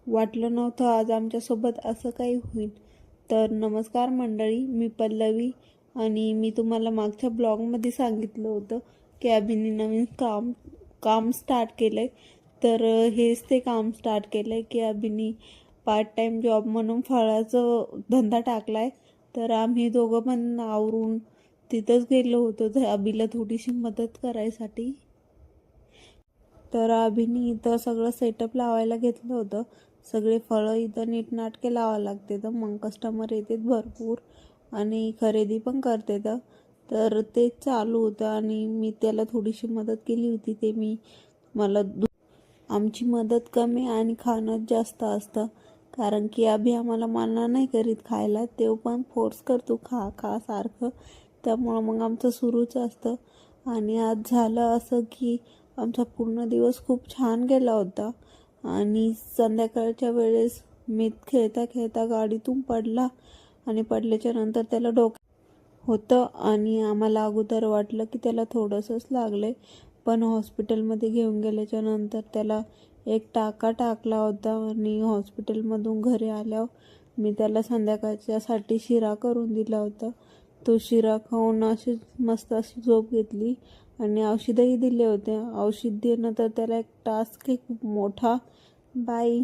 वाटलं नव्हतं आज आमच्यासोबत असं काही होईल. तर नमस्कार मंडळी, मी पल्लवी आणि मी तुम्हाला मागच्या ब्लॉगमध्ये सांगितलं होतं की अभिनी नवीन काम स्टार्ट केलं आहे. तर हेच ते काम स्टार्ट केलं आहे की अभिनी पार्ट टाईम जॉब म्हणून फळाचं धंदा टाकला आहे. तर आम्ही दोघं पण आवरून तिथंच गेलो होतो तर अभिला थोडीशी मदत करायसाठी. तर अभिनी इथं सगळं सेटअप लावायला घेतलं होतं. सगळे फळं इथं नीटनाटके लावावं लागते, तर मग कस्टमर येतात भरपूर आणि खरेदी पण करते. तर ते चालू होतं आणि मी त्याला थोडीशी मदत केली होती. ते मला आमची मदत कमी आणि खाणं जास्त असतं, कारण की अभि आम्हाला मान्य नाही करीत खायला, ते पण फोर्स करतो खा खा सारखं. त्यामुळं मग आमचं सुरूच असतं. आणि आज झालं असं की आमचा पूर्ण दिवस खूप छान गेला होता. आणि संध्याकाळच्या वेळेस मी खेळता खेळता गाडीतून पडला आणि पडल्याच्या नंतर त्याला होतं आणि आम्हाला अगोदर वाटलं की त्याला थोडंसंच लागलं आहे. पण हॉस्पिटलमध्ये घेऊन गेल्याच्या नंतर त्याला एक टाका टाकला होता आणि हॉस्पिटलमधून घरी आल्यावर मी त्याला संध्याकाळच्यासाठी शिरा करून दिला होता. तो शिरा खाऊन अशी मस्त अशी झोप घेतली आणि औषधही दिले होते. औषध देणं तर त्याला एक टास्क आहे खूप मोठा. बाय.